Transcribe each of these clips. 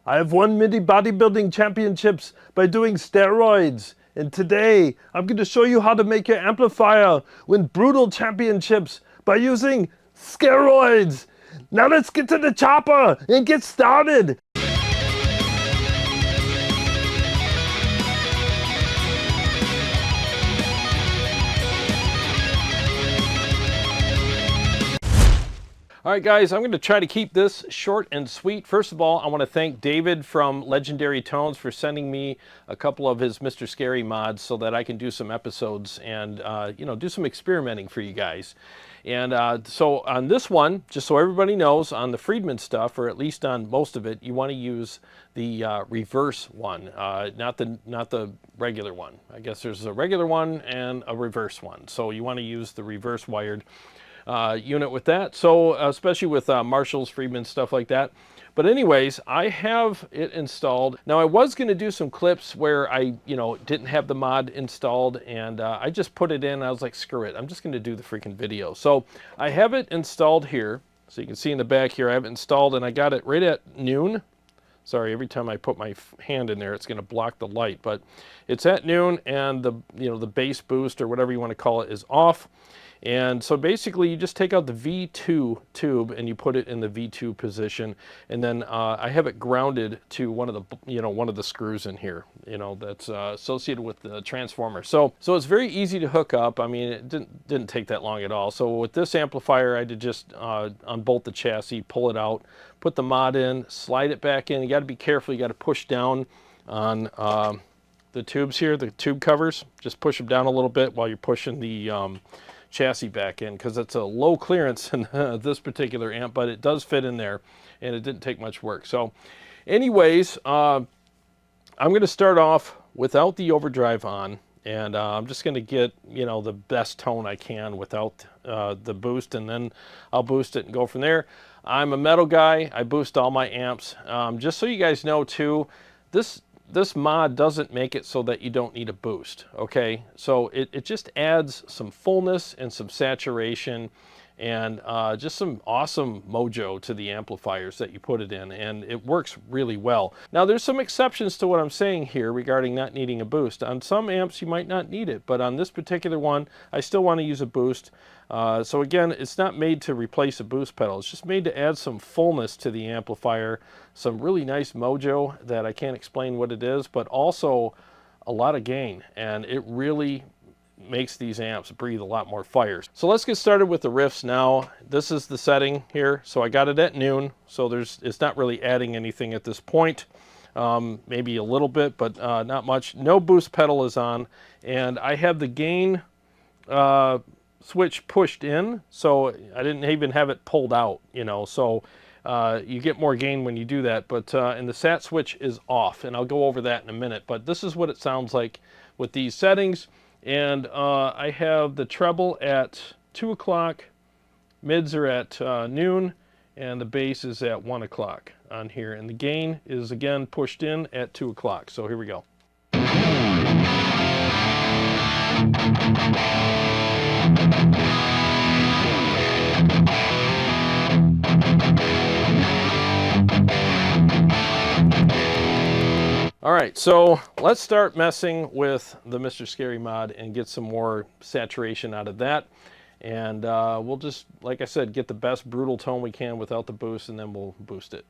I have won many bodybuilding championships by doing steroids. And today, I'm going to show you how to make your amplifier win brutal championships by using steroids. Now let's get to the chopper and get started. All right, guys, I'm going to try to keep this short and sweet. First of all, I want to thank David from Legendary Tones for sending me a couple of his Mr. Scary mods so that I can do some episodes and, do some experimenting for you guys. And so on this one, just so everybody knows, on the Friedman stuff, or at least on most of it, you want to use the reverse one, not the regular one. I guess there's a regular one and a reverse one. So you want to use the reverse wired unit with that, so especially with Marshall's, Friedman, stuff like that. But anyways, I have it installed. Now I was going to do some clips where I didn't have the mod installed, and I just put it in. I was like, screw it, I'm just going to do the freaking video. So I have it installed here, so you can see in the back here I have it installed, and I got it right at noon. Sorry, every time I put my hand in there, it's going to block the light, but it's at noon, and the bass boost, or whatever you want to call it, is off. And so basically you just take out the V2 tube and you put it in the V2 position, and then I have it grounded to one of the screws in here, that's associated with the transformer. So it's very easy to hook up. I mean, it didn't take that long at all. So with this amplifier, I did just unbolt the chassis, pull it out, put the mod in, slide it back in. You got to be careful. You got to push down on the tubes here, the tube covers. Just push them down a little bit while you're pushing the chassis back in, because it's a low clearance in this particular amp, but it does fit in there, and it didn't take much work. So anyways, I'm going to start off without the overdrive on, and I'm just going to get the best tone I can without the boost, and then I'll boost it and go from there. I'm a metal guy. I boost all my amps. Just so you guys know too, this mod doesn't make it so that you don't need a boost, okay? So it just adds some fullness and some saturation and just some awesome mojo to the amplifiers that you put it in, and it works really well. Now there's some exceptions to what I'm saying here regarding not needing a boost. On some amps you might not need it, but on this particular one I still want to use a boost. So again, it's not made to replace a boost pedal. It's just made to add some fullness to the amplifier, some really nice mojo that I can't explain what it is, but also a lot of gain, and it really makes these amps breathe a lot more fire. So let's get started with the riffs now. This is the setting here, so I got it at noon, so it's not really adding anything at this point. Maybe a little bit, but not much. No boost pedal is on, and I have the gain switch pushed in, so I didn't even have it pulled out, so you get more gain when you do that, but and the sat switch is off, and I'll go over that in a minute. But this is what it sounds like with these settings. And I have the treble at 2 o'clock, mids are at noon, and the bass is at 1 o'clock on here, and the gain is again pushed in at 2 o'clock. So here we go. All right, so let's start messing with the Mr. Scary mod and get some more saturation out of that. And we'll just, like I said, get the best brutal tone we can without the boost, and then we'll boost it.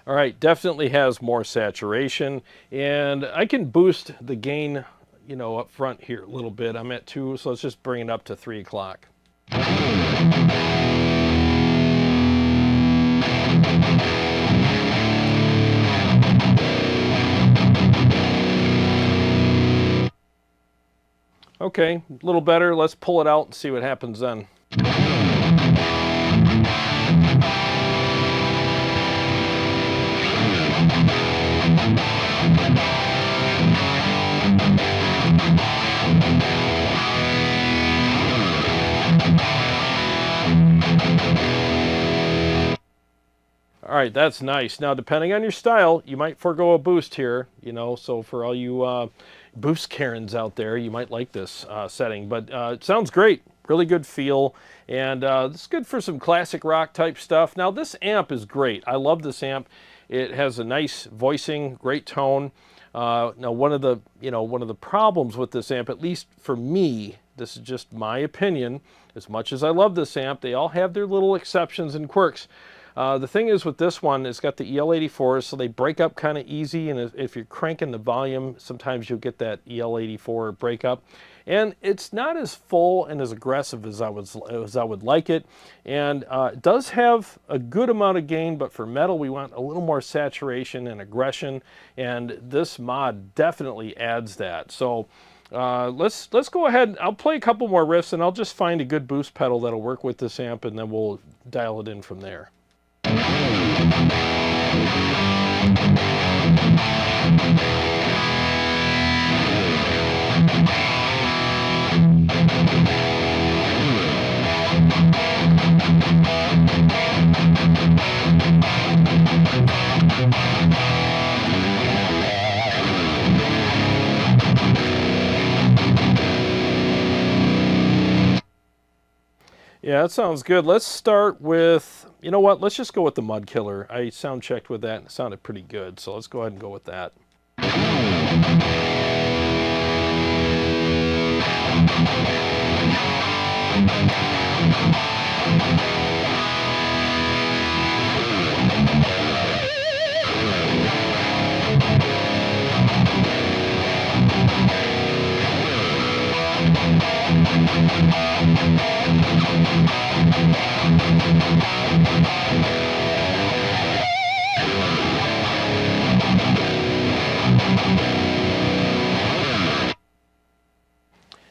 All right, definitely has more saturation, and I can boost the gain, up front here a little bit. I'm at 2, so let's just bring it up to 3 o'clock. Okay, a little better. Let's pull it out and see what happens then. All right, that's nice. Now, depending on your style, you might forego a boost here, you know, so for all you boost Karens out there, you might like this setting. But it sounds great, really good feel, and it's good for some classic rock type stuff. Now, this amp is great. I love this amp. It has a nice voicing, great tone. Now, one of the problems with this amp, at least for me, this is just my opinion, as much as I love this amp, they all have their little exceptions and quirks. The thing is with this one, it's got the EL84s, so they break up kind of easy, and if you're cranking the volume, sometimes you'll get that EL84 breakup. And it's not as full and as aggressive as I would like it, and it does have a good amount of gain, but for metal we want a little more saturation and aggression, and this mod definitely adds that. So let's go ahead. I'll play a couple more riffs, and I'll just find a good boost pedal that'll work with this amp, and then we'll dial it in from there. Yeah, that sounds good. Let's start with, you know what, let's just go with the Mud Killer. I sound checked with that and it sounded pretty good, so let's go ahead and go with that.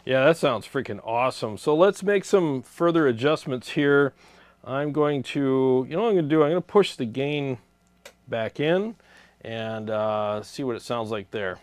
Yeah, that sounds freaking awesome. So let's make some further adjustments here. I'm going to, you know what I'm going to do? I'm going to push the gain back in and see what it sounds like there.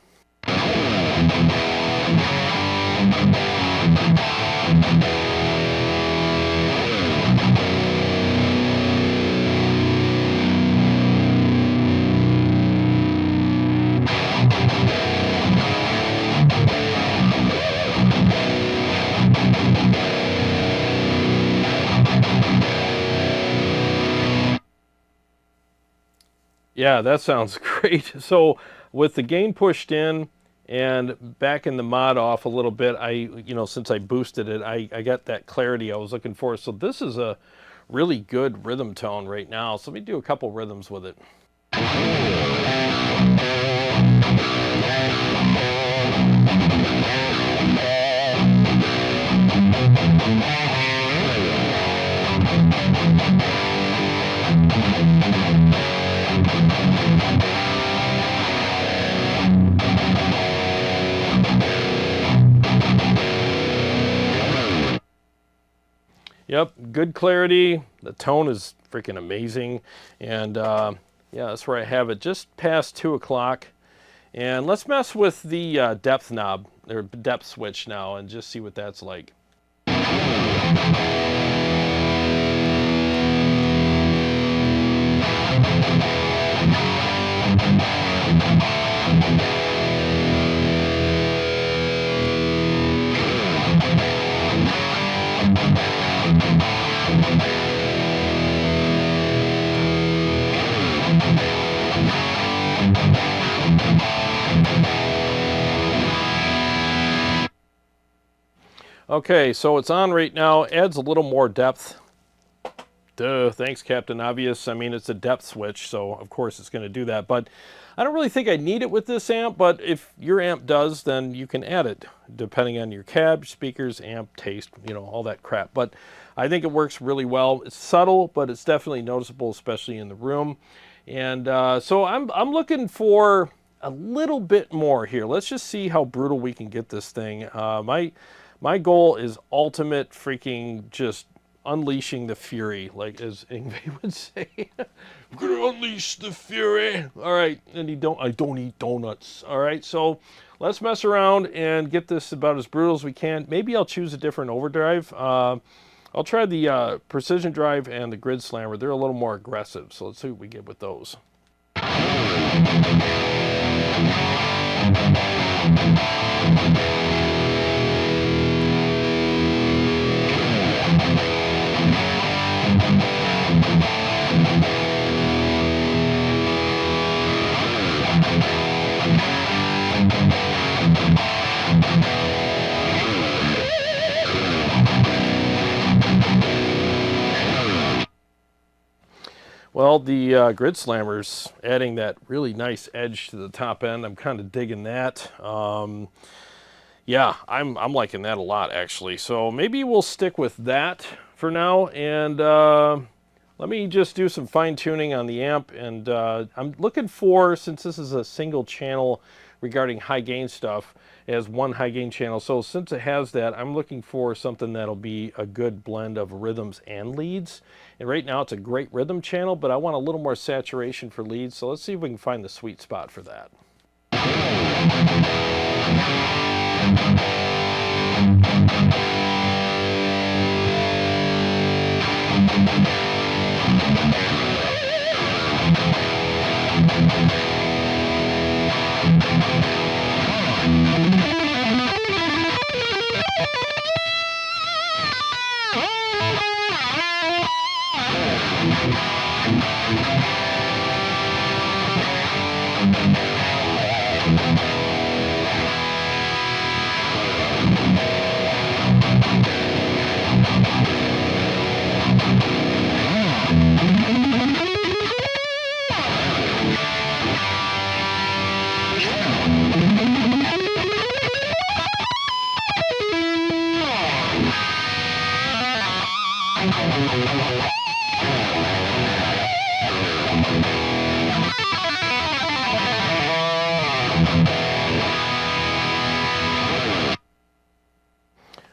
Yeah, that sounds great. So with the gain pushed in and backing the mod off a little bit, since I boosted it, I got that clarity I was looking for. So this is a really good rhythm tone right now. So let me do a couple rhythms with it. Yep, good clarity. The tone is freaking amazing. And yeah, that's where I have it, just past 2 o'clock. And let's mess with the depth knob, or depth switch now, and just see what that's like. Okay, so it's on right now. Adds a little more depth. Duh, thanks, Captain Obvious. I mean, it's a depth switch, so of course it's going to do that. But I don't really think I need it with this amp, but if your amp does, then you can add it, depending on your cab, speakers, amp, taste, you know, all that crap. But I think it works really well. It's subtle, but it's definitely noticeable, especially in the room. And so I'm looking for a little bit more here. Let's just see how brutal we can get this thing. My goal is ultimate freaking just unleashing the fury, like as Ingve would say. I'm gonna unleash the fury. All right, and I don't eat donuts. All right, so let's mess around and get this about as brutal as we can. Maybe I'll choose a different overdrive. I'll try the precision drive and the grid slammer. They're a little more aggressive, so let's see what we get with those. Well, the grid slammer's adding that really nice edge to the top end. I'm kind of digging that. Yeah, I'm liking that a lot, actually. So maybe we'll stick with that for now. And let me just do some fine tuning on the amp. And I'm looking for, since this is a single channel regarding high gain stuff, it has one high gain channel. So since it has that, I'm looking for something that'll be a good blend of rhythms and leads. And right now it's a great rhythm channel, but I want a little more saturation for leads. So let's see if we can find the sweet spot for that.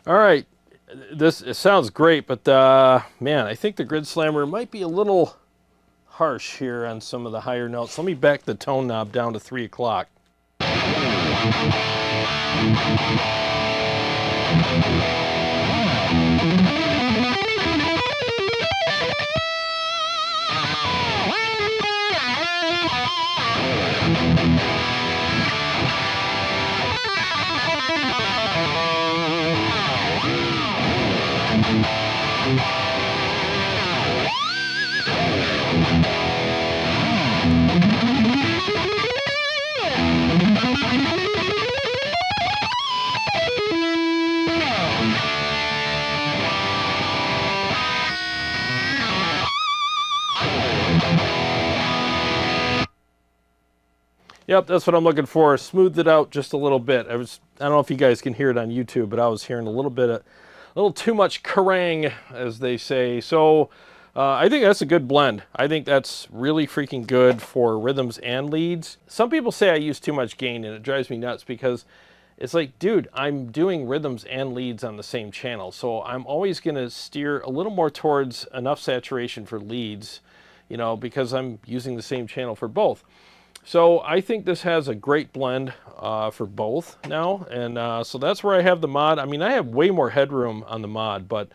All right, it sounds great, but man, I think the grid slammer might be a little harsh here on some of the higher notes. Let me back the tone knob down to 3 o'clock. Yep, that's what I'm looking for. Smoothed it out just a little bit. I don't know if you guys can hear it on YouTube, but I was hearing a little too much karang, as they say. So I think that's a good blend. I think that's really freaking good for rhythms and leads. Some people say I use too much gain, and it drives me nuts because it's like, dude, I'm doing rhythms and leads on the same channel. So I'm always going to steer a little more towards enough saturation for leads, you know, because I'm using the same channel for both. So I think this has a great blend for both now, and so that's where I have the mod. I mean, I have way more headroom on the mod, but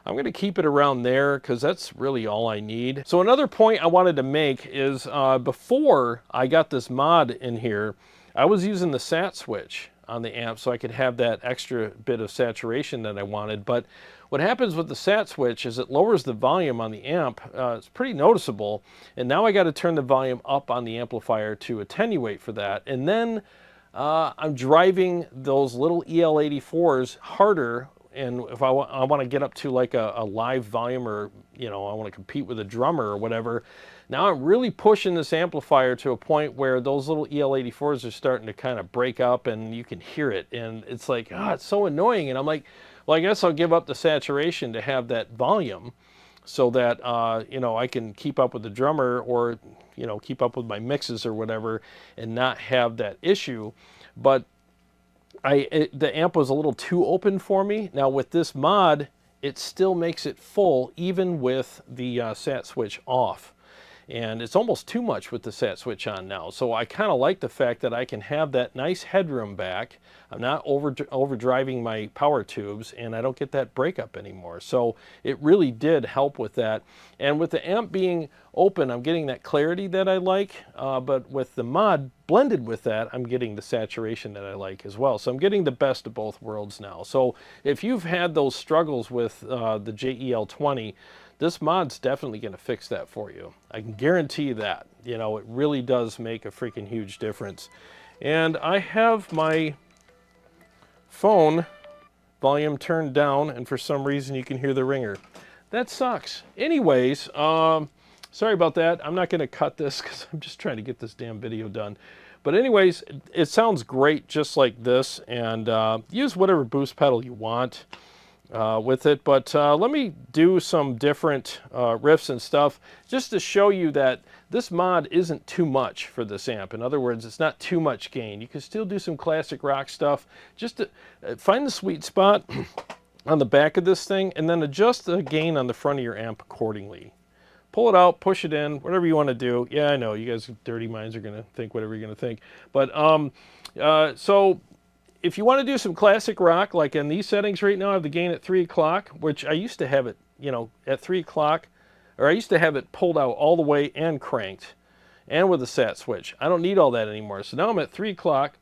I'm going to keep it around there because that's really all I need. So another point I wanted to make is before I got this mod in here, I was using the sat switch on the amp so I could have that extra bit of saturation that I wanted. But what happens with the sat switch is it lowers the volume on the amp. It's pretty noticeable. And now I got to turn the volume up on the amplifier to attenuate for that. And then I'm driving those little EL84s harder. And if I want to get up to like a live volume, or, you know, I want to compete with a drummer or whatever, now I'm really pushing this amplifier to a point where those little EL84s are starting to kind of break up and you can hear it. And it's like, it's so annoying. And I'm like, well, I guess I'll give up the saturation to have that volume so that, you know, I can keep up with the drummer, or, you know, keep up with my mixes or whatever, and not have that issue. But the amp was a little too open for me. Now with this mod, it still makes it full even with the sat switch off. And it's almost too much with the sat switch on now. So I kind of like the fact that I can have that nice headroom back. I'm not overdriving my power tubes, and I don't get that breakup anymore. So it really did help with that. And with the amp being open, I'm getting that clarity that I like. But with the mod blended with that, I'm getting the saturation that I like as well. So I'm getting the best of both worlds now. So if you've had those struggles with the JEL20, this mod's definitely going to fix that for you. I can guarantee that. You know, it really does make a freaking huge difference. And I have my phone volume turned down, and for some reason you can hear the ringer. That sucks. Anyways, sorry about that. I'm not going to cut this because I'm just trying to get this damn video done. But anyways, it sounds great just like this, and use whatever boost pedal you want with it. But let me do some different riffs and stuff just to show you that this mod isn't too much for this amp. In other words, it's not too much gain. You can still do some classic rock stuff. Just to find the sweet spot on the back of this thing and then adjust the gain on the front of your amp accordingly. Pull it out, push it in, whatever you want to do. Yeah, I know, you guys with dirty minds are going to think whatever you're going to think. But so if you want to do some classic rock, like in these settings right now, I have the gain at 3 o'clock, which I used to have it, you know, at 3 o'clock, or I used to have it pulled out all the way and cranked, and with a sat switch. I don't need all that anymore. So now I'm at 3 o'clock,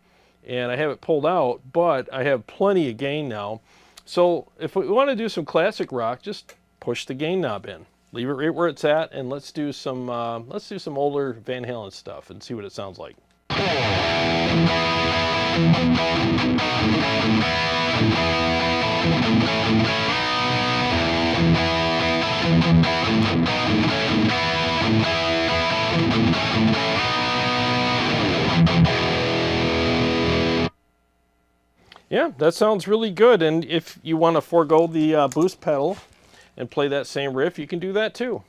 and I have it pulled out, but I have plenty of gain now. So if we want to do some classic rock, just push the gain knob in. Leave it right where it's at, and let's do some older Van Halen stuff and see what it sounds like. Yeah, that sounds really good. And if you want to forego the boost pedal and play that same riff, you can do that too.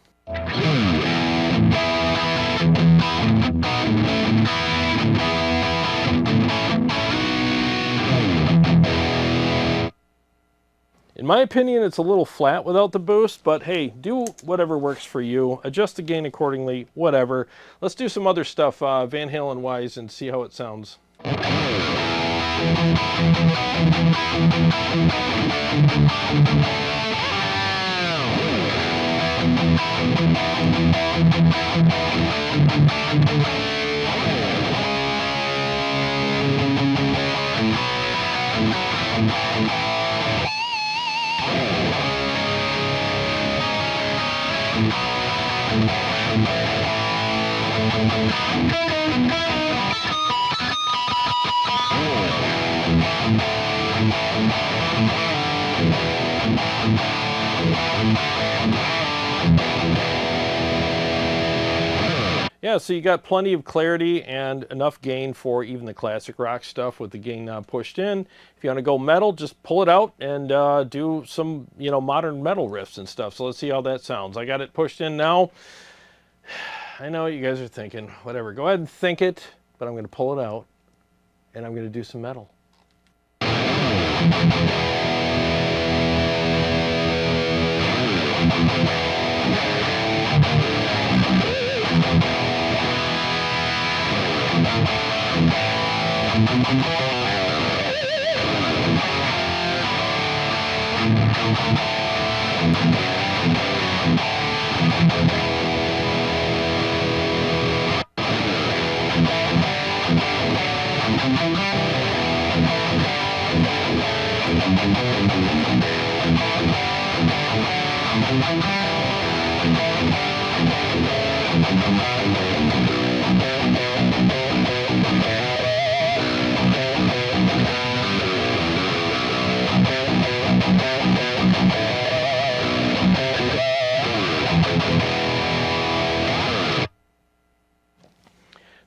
In my opinion, it's a little flat without the boost, but hey, do whatever works for you. Adjust the gain accordingly, whatever. Let's do some other stuff Van Halen-wise and see how it sounds. Yeah, so you got plenty of clarity and enough gain for even the classic rock stuff with the gain knob pushed in. If you want to go metal, just pull it out and do some, you know, modern metal riffs and stuff. So let's see how that sounds. I got it pushed in now. I know what you guys are thinking. Whatever, go ahead and think it, but I'm going to pull it out and I'm going to do some metal.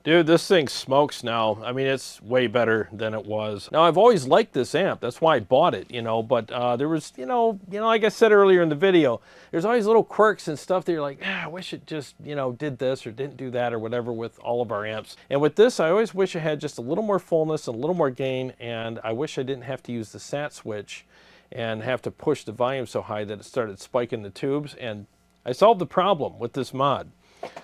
Dude, this thing smokes now. I mean, it's way better than it was. Now, I've always liked this amp. That's why I bought it, you know, but there was, you know, like I said earlier in the video, there's always little quirks and stuff that you're like, I wish it just, you know, did this or didn't do that or whatever with all of our amps. And with this, I always wish it had just a little more fullness, a little more gain, and I wish I didn't have to use the sat switch and have to push the volume so high that it started spiking the tubes, and I solved the problem with this mod.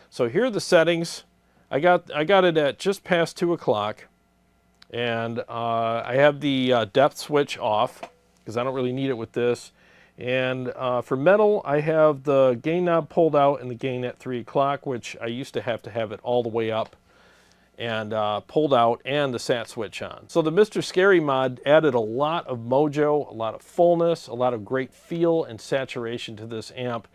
So here are the settings. I got it at just past 2 o'clock, and I have the depth switch off because I don't really need it with this. And for metal, I have the gain knob pulled out and the gain at 3 o'clock, which I used to have it all the way up and pulled out, and the sat switch on. So the Mr. Scary mod added a lot of mojo, a lot of fullness, a lot of great feel and saturation to this amp,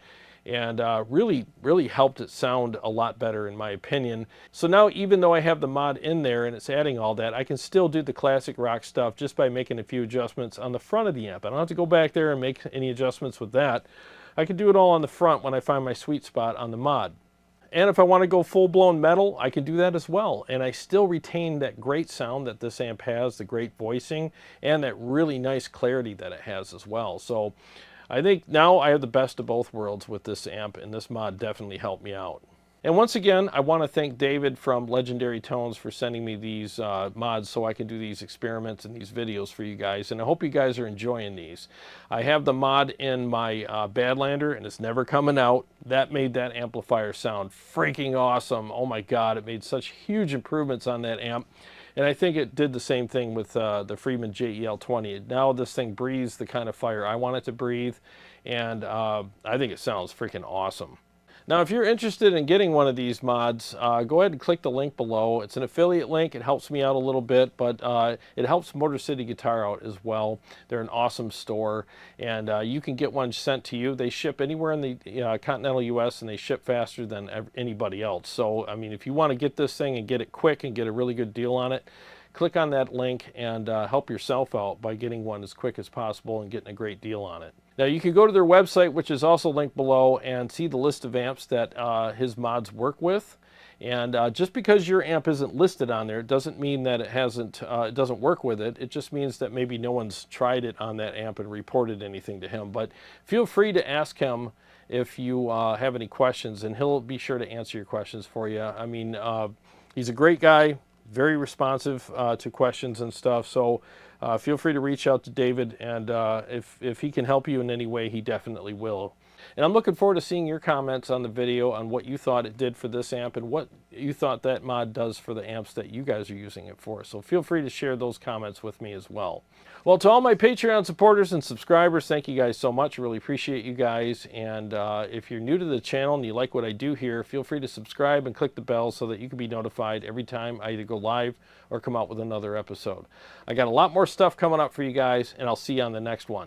and really helped it sound a lot better in my opinion. So now, even though I have the mod in there and it's adding all that, I can still do the classic rock stuff just by making a few adjustments on the front of the amp. I don't have to go back there and make any adjustments with that. I can do it all on the front when I find my sweet spot on the mod. And if I want to go full-blown metal, I can do that as well. And I still retain that great sound that this amp has, the great voicing, and that really nice clarity that it has as well. So I think now I have the best of both worlds with this amp, and this mod definitely helped me out. And once again, I want to thank David from Legendary Tones for sending me these mods so I can do these experiments and these videos for you guys. And I hope you guys are enjoying these. I have the mod in my Badlander, and it's never coming out. That made that amplifier sound freaking awesome. Oh my God, it made such huge improvements on that amp. And I think it did the same thing with the Friedman JEL 20. Now this thing breathes the kind of fire I want it to breathe, and I think it sounds freaking awesome. Now, if you're interested in getting one of these mods, go ahead and click the link below. It's an affiliate link. It helps me out a little bit, but it helps Motor City Guitar out as well. They're an awesome store, and you can get one sent to you. They ship anywhere in the continental U.S., and they ship faster than anybody else. So, I mean, if you want to get this thing and get it quick and get a really good deal on it, click on that link and help yourself out by getting one as quick as possible and getting a great deal on it. Now, you can go to their website, which is also linked below, and see the list of amps that his mods work with. And just because your amp isn't listed on there, it doesn't mean that it doesn't work with it. It just means that maybe no one's tried it on that amp and reported anything to him. But feel free to ask him if you have any questions, and he'll be sure to answer your questions for you. I mean, he's a great guy, very responsive to questions and stuff. So feel free to reach out to David, and if he can help you in any way, he definitely will. And I'm looking forward to seeing your comments on the video on what you thought it did for this amp and what you thought that mod does for the amps that you guys are using it for. So feel free to share those comments with me as well. Well, to all my Patreon supporters and subscribers, thank you guys so much. I really appreciate you guys. And if you're new to the channel and you like what I do here, feel free to subscribe and click the bell so that you can be notified every time I either go live or come out with another episode. I got a lot more stuff coming up for you guys, and I'll see you on the next one.